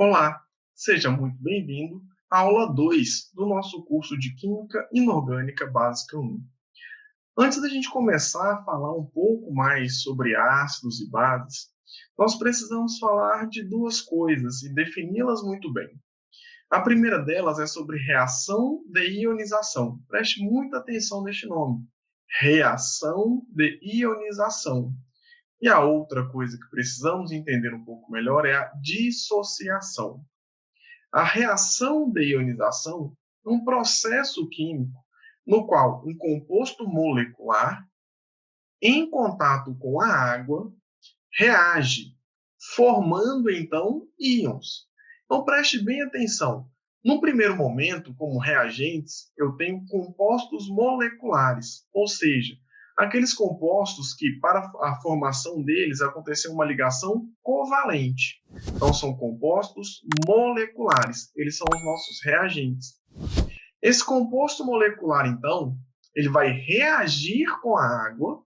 Olá, seja muito bem-vindo à aula 2 do nosso curso de Química Inorgânica Básica 1. Antes da gente começar a falar um pouco mais sobre ácidos e bases, nós precisamos falar de duas coisas e defini-las muito bem. A primeira delas é sobre reação de ionização. Preste muita atenção neste nome. Reação de ionização. E a outra coisa que precisamos entender um pouco melhor é a dissociação. A reação de ionização é um processo químico no qual um composto molecular, em contato com a água, reage, formando então íons. Então preste bem atenção. No primeiro momento, como reagentes, eu tenho compostos moleculares, ou seja, aqueles compostos que, para a formação deles, aconteceu uma ligação covalente. Então, são compostos moleculares, eles são os nossos reagentes. Esse composto molecular, então, ele vai reagir com a água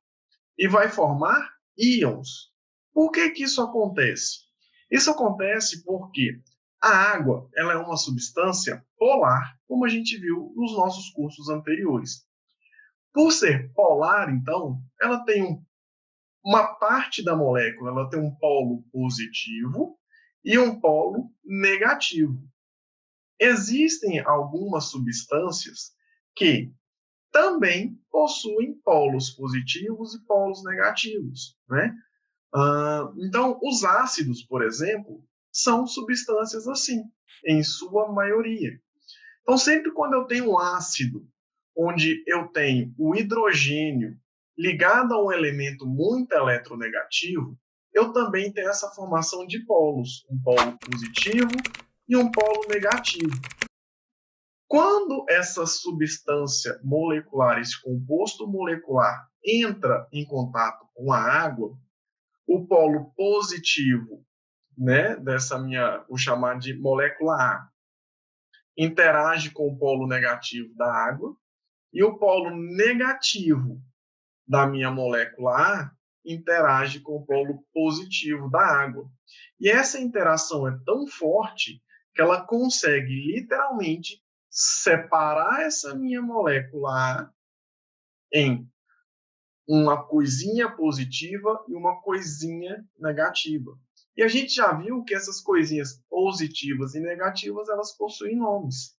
e vai formar íons. Por que que isso acontece? Isso acontece porque a água ela é uma substância polar, como a gente viu nos nossos cursos anteriores. Por ser polar, então, ela tem uma parte da molécula, ela tem um polo positivo e um polo negativo. Existem algumas substâncias que também possuem polos positivos e polos negativos, né? Então, os ácidos, por exemplo, são substâncias assim, em sua maioria. Então, sempre quando eu tenho um ácido onde eu tenho o hidrogênio ligado a um elemento muito eletronegativo, eu também tenho essa formação de polos, um polo positivo e um polo negativo. Quando essa substância molecular, esse composto molecular, entra em contato com a água, o polo positivo, né, dessa minha, vou chamar de molécula A, interage com o polo negativo da água e o polo negativo da minha molécula A interage com o polo positivo da água. E essa interação é tão forte que ela consegue literalmente separar essa minha molécula A em uma coisinha positiva e uma coisinha negativa. E a gente já viu que essas coisinhas positivas e negativas, elas possuem nomes.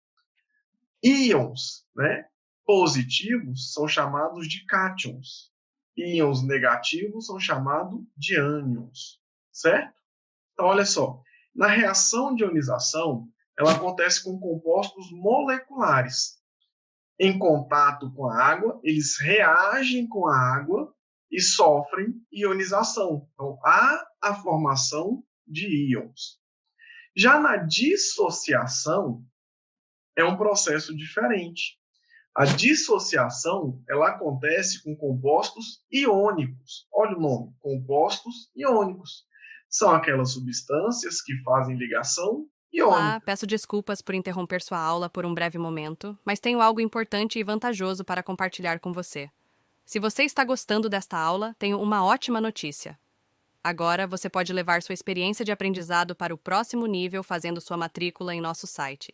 Íons, né, positivos são chamados de cátions. Íons negativos são chamados de ânions, certo? Então, olha só, na reação de ionização, ela acontece com compostos moleculares, em contato com a água, eles reagem com a água e sofrem ionização. Então, há a formação de íons. Já na dissociação, é um processo diferente. A dissociação, ela acontece com compostos iônicos. Olha o nome, compostos iônicos. São aquelas substâncias que fazem ligação Olá, iônica. peço desculpas por interromper sua aula por um breve momento, mas tenho algo importante e vantajoso para compartilhar com você. Se você está gostando desta aula, tenho uma ótima notícia. Agora você pode levar sua experiência de aprendizado para o próximo nível fazendo sua matrícula em nosso site.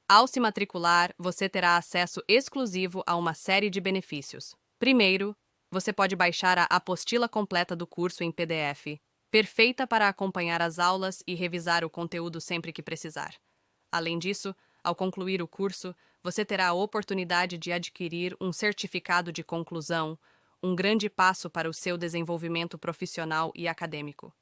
Ao se matricular, você terá acesso exclusivo a uma série de benefícios. Primeiro, você pode baixar a apostila completa do curso em PDF, perfeita para acompanhar as aulas e revisar o conteúdo sempre que precisar. Além disso, ao concluir o curso, você terá a oportunidade de adquirir um certificado de conclusão, um grande passo para o seu desenvolvimento profissional e acadêmico.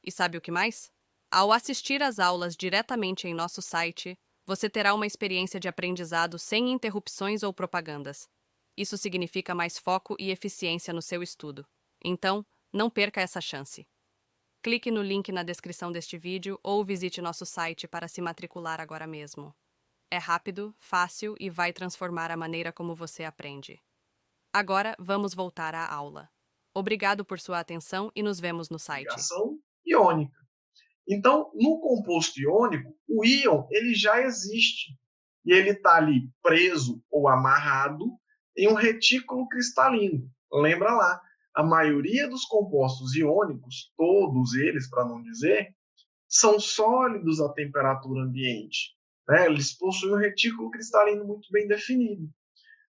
E sabe o que mais? Ao assistir às aulas diretamente em nosso site, você terá uma experiência de aprendizado sem interrupções ou propagandas. Isso significa mais foco e eficiência no seu estudo. Então, não perca essa chance. Clique no link na descrição deste vídeo ou visite nosso site para se matricular agora mesmo. É rápido, fácil e vai transformar a maneira como você aprende. Agora, vamos voltar à aula. Obrigado por sua atenção e nos vemos no site. Ligação iônica. Então, no composto iônico, o íon ele já existe e ele está ali preso ou amarrado em um retículo cristalino. Lembra lá, a maioria dos compostos iônicos, todos eles, para não dizer, são sólidos à temperatura ambiente, né? Eles possuem um retículo cristalino muito bem definido.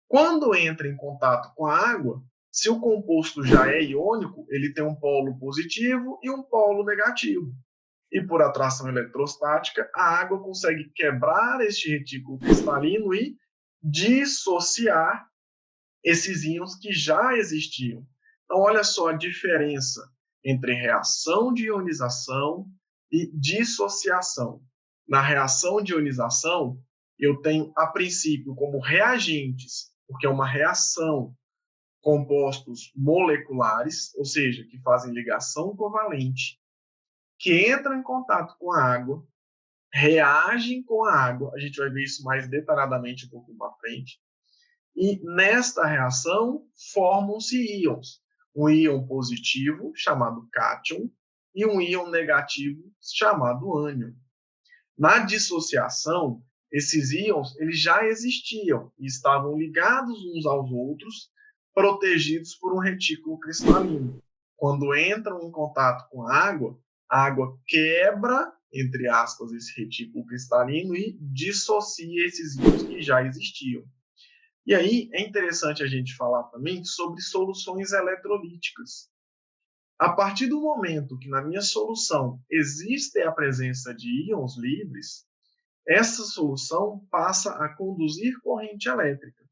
Quando entra em contato com a água, se o composto já é iônico, ele tem um polo positivo e um polo negativo. E por atração eletrostática, a água consegue quebrar este retículo cristalino e dissociar esses íons que já existiam. Então, olha só a diferença entre reação de ionização e dissociação. Na reação de ionização, eu tenho, a princípio, como reagentes, porque é uma reação, compostos moleculares, ou seja, que fazem ligação covalente, que entram em contato com a água, reagem com a água, a gente vai ver isso mais detalhadamente um pouco para frente, e nesta reação formam-se íons. Um íon positivo, chamado cátion, e um íon negativo, chamado ânion. Na dissociação, esses íons eles já existiam e estavam ligados uns aos outros, protegidos por um retículo cristalino. Quando entram em contato com a água quebra, entre aspas, esse retículo cristalino e dissocia esses íons que já existiam. E aí é interessante a gente falar também sobre soluções eletrolíticas. A partir do momento que na minha solução existe a presença de íons livres, essa solução passa a conduzir corrente elétrica,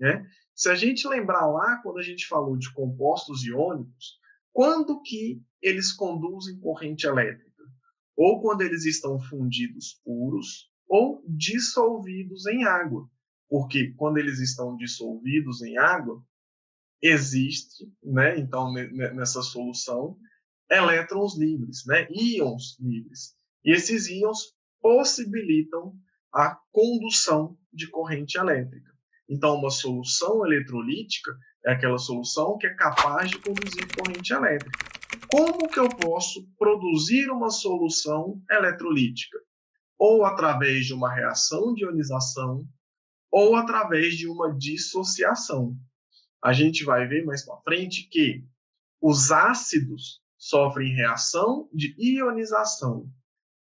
né? Se a gente lembrar lá, quando a gente falou de compostos iônicos, quando que eles conduzem corrente elétrica? Ou quando eles estão fundidos puros ou dissolvidos em água. Porque quando eles estão dissolvidos em água, existe, né, então, nessa solução, elétrons livres, né, íons livres. E esses íons possibilitam a condução de corrente elétrica. Então, uma solução eletrolítica é aquela solução que é capaz de conduzir corrente elétrica. Como que eu posso produzir uma solução eletrolítica? Ou através de uma reação de ionização, ou através de uma dissociação. A gente vai ver mais para frente que os ácidos sofrem reação de ionização.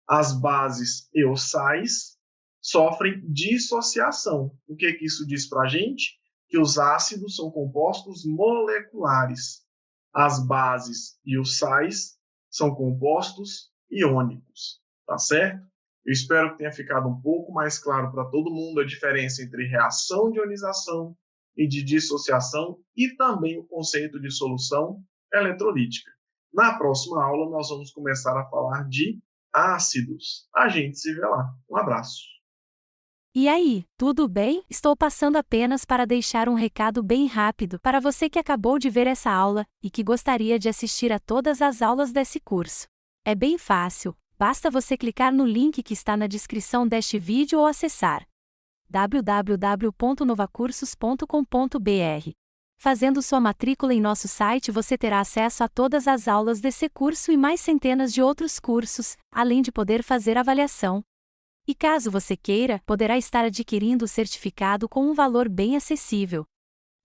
As bases eossais sofrem dissociação. O que isso diz para a gente? Que os ácidos são compostos moleculares. As bases eossais são compostos iônicos. Tá certo? Eu espero que tenha ficado um pouco mais claro para todo mundo a diferença entre reação de ionização e de dissociação e também o conceito de solução eletrolítica. Na próxima aula, nós vamos começar a falar de ácidos. A gente se vê lá. Um abraço. E aí, tudo bem? Estou passando apenas para deixar um recado bem rápido para você que acabou de ver essa aula e que gostaria de assistir a todas as aulas desse curso. É bem fácil. Basta você clicar no link que está na descrição deste vídeo ou acessar www.novacursos.com.br. Fazendo sua matrícula em nosso site você terá acesso a todas as aulas desse curso e mais centenas de outros cursos, além de poder fazer avaliação. E caso você queira, poderá estar adquirindo o certificado com um valor bem acessível.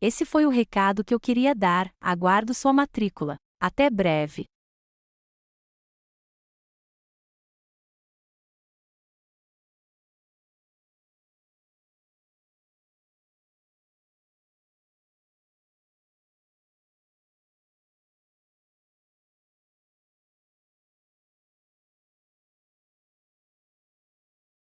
Esse foi o recado que eu queria dar, aguardo sua matrícula. Até breve!